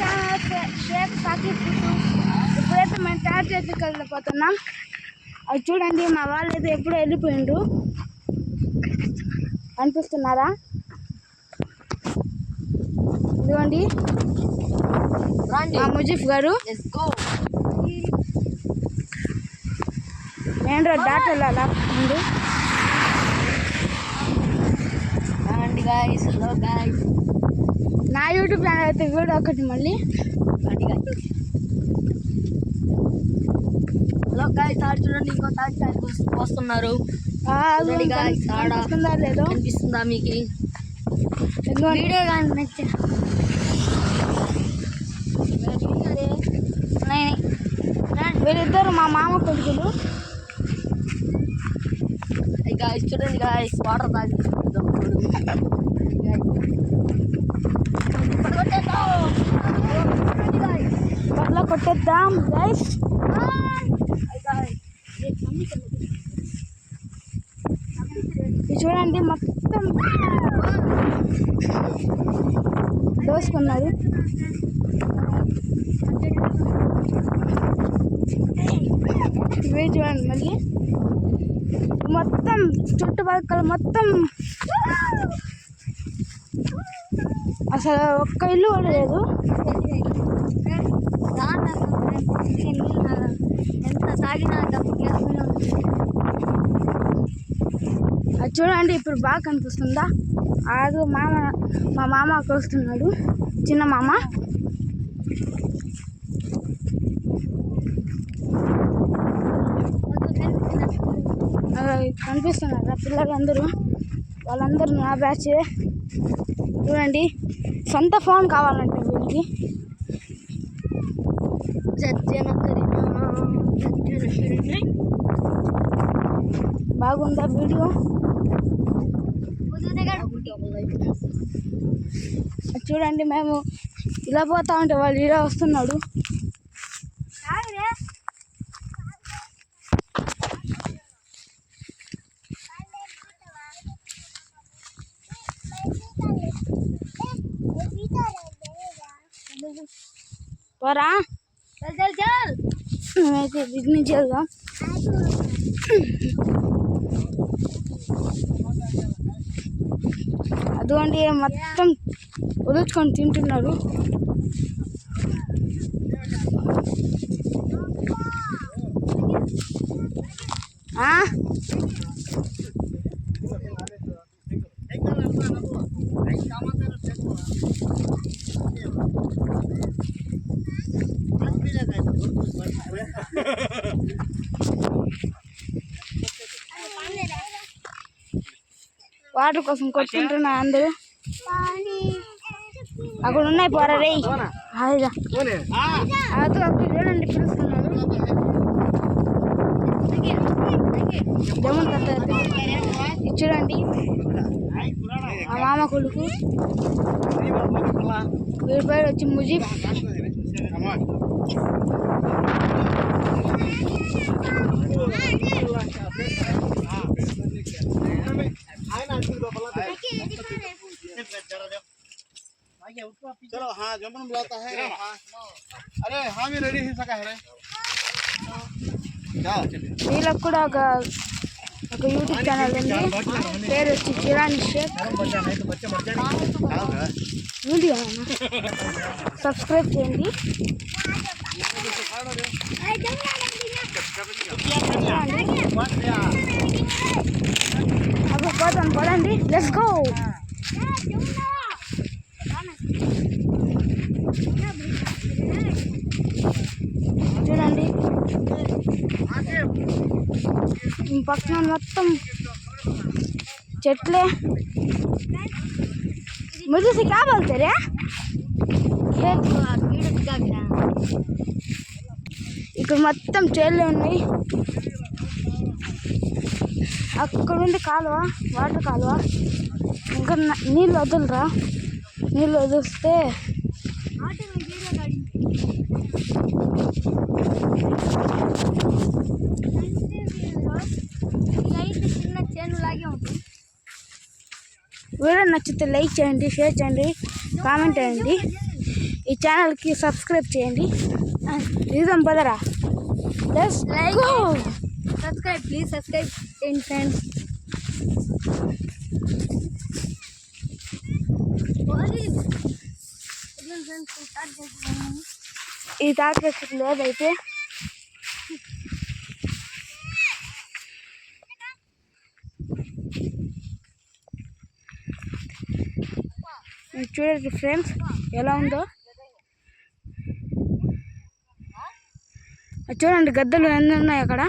Channel Sheikh Saqib. ఇప్పుడైతే మేము tap చేతికి వెళ్ళిపోతున్నాం. అది చూడండి, మా వాళ్ళు అయితే ఎప్పుడో వెళ్ళిపోయిండ్రు. అనిపిస్తున్నారా? ఇదిగోండి మా ముజీఫ్ గారు. మెయిన్ రోడ్ దాటి వెళ్ళాలా ముందు. నా యూట్యూబ్ ఛానల్ అయితే వీడియో ఒకటి మళ్ళీ. హలో గాయ్స్, ఆడ చూడండి, ఇంకో తాటి వస్తున్నారు. లేదో అనిపిస్తుందా మీకు? వీడియో కానీ నచ్చే వీళ్ళిద్దరు మా మామ కొడుకులు. గాయ్స్ చూడండి గాయ్స్, వాటర్ తాగి పట్ల కొట్టేద్దాం గైస్. చూడండి మొత్తం దోసుకున్నారు. ఇవే చూడండి మళ్ళీ మొత్తం చుట్టుపక్కల మొత్తం అసలు ఒక్క ఇల్లు కూడా లేదు. ఎంత తాగినా అది చూడండి, ఇప్పుడు బాగా కనిపిస్తుందా? అది మా మామ వస్తున్నాడు, చిన్న మామ. కనిపిస్తున్నారా పిల్లలందరూ? వాళ్ళందరూ నా బ్యాచ్. చూడండి, సొంత ఫోన్ కావాలంటే వీళ్ళకి. బాగుందా వీడియో? చూడండి, మేము ఇలా పోతా ఉంటే వాళ్ళు ఇలా వస్తున్నాడు. పోరా మేమైతే దిగ్ని చేద్దాం. అదిగోండి మొత్తం ఉదుచుకొని తింటున్నారు. వాటర్ కోసం కొట్టుకుంటున్నా అందరూ. అక్కడ ఉన్నాయి, పోరా రే. అది అక్కడ చూడండి పిలుస్తున్నారు. జమున్ కథ చూడండి, మా మామ కొడుకు. వీరి పేరు వచ్చి ముజీబ్. चलो हाँ जमन बुलाता है। अरे हाँ मैं रेडी ही सका है వీళ్ళకు కూడా ఒక యూట్యూబ్ ఛానల్ ఉంది, పేరు వచ్చి కిరాణి షేక్. వీడియో సబ్స్క్రైబ్ చేయండి. అప్పుడు పోతాం, పదండి, లెట్స్ గో. చూడండి పక్కన మొత్తం చెట్లే. मुझे से क्या बोलते रे? ఇక్కడ మొత్తం చేలే ఉన్నాయి. అక్కడ ఉంది కాలువ, వాటర్ కాలువ. ఇంకా నీళ్ళు వదలరా? నీళ్ళు వదిలిస్తే వీడియో నచ్చితే లైక్ చేయండి, షేర్ చేయండి, కామెంట్ చేయండి. ఈ ఛానల్కి సబ్స్క్రైబ్ చేయండి. ఇదాం పదరా, let's Like go. Subscribe, please subscribe చేయండి ఫ్రెండ్స్. ఈ తాకేసి లేదైతే చూడండి ఫ్రెండ్స్ ఎలా ఉందో. చూడండి గద్దలు ఎన్ని ఉన్నాయి అక్కడ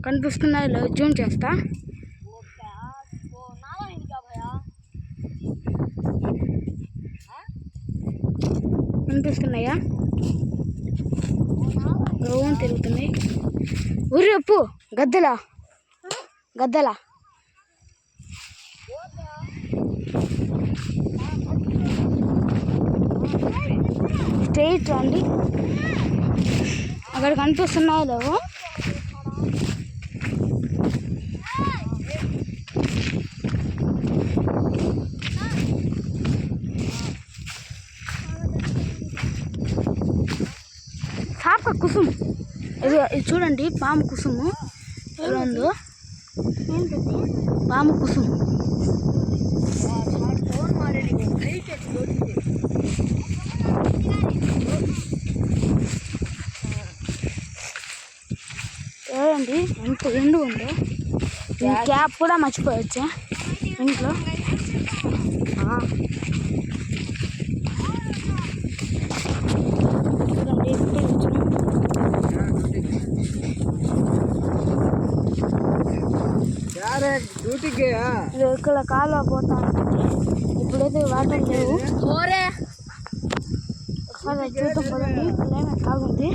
కనిపిస్తున్నాయి. జూమ్ చేస్తా. కనిపిస్తున్నాయా? గౌన్ తిరుగుతున్నాయి. ఉరి అప్పు గద్దలా గద్దలా స్ట్రైట్ రండి. అక్కడ కనిపిస్తున్నాయో లేవో. సాప కుసుమ్ ఇది చూడండి. పాము కుసుము ఎలా ఉందో. పాము కుసుమ్ చూడండి ఎంత ఎండు ఉందో. ఈ క్యాప్ కూడా మర్చిపోవచ్చా ఇంట్లో. చూడండి ఇప్పుడే వచ్చినాం. ఇది ఇక్కడ కాలువ పోతా ఉంటుంది. ఇప్పుడైతే వాటర్ లేవు. ఒకసారి చూద్దాం పదండి. క్లైమేట్ బాగుంది.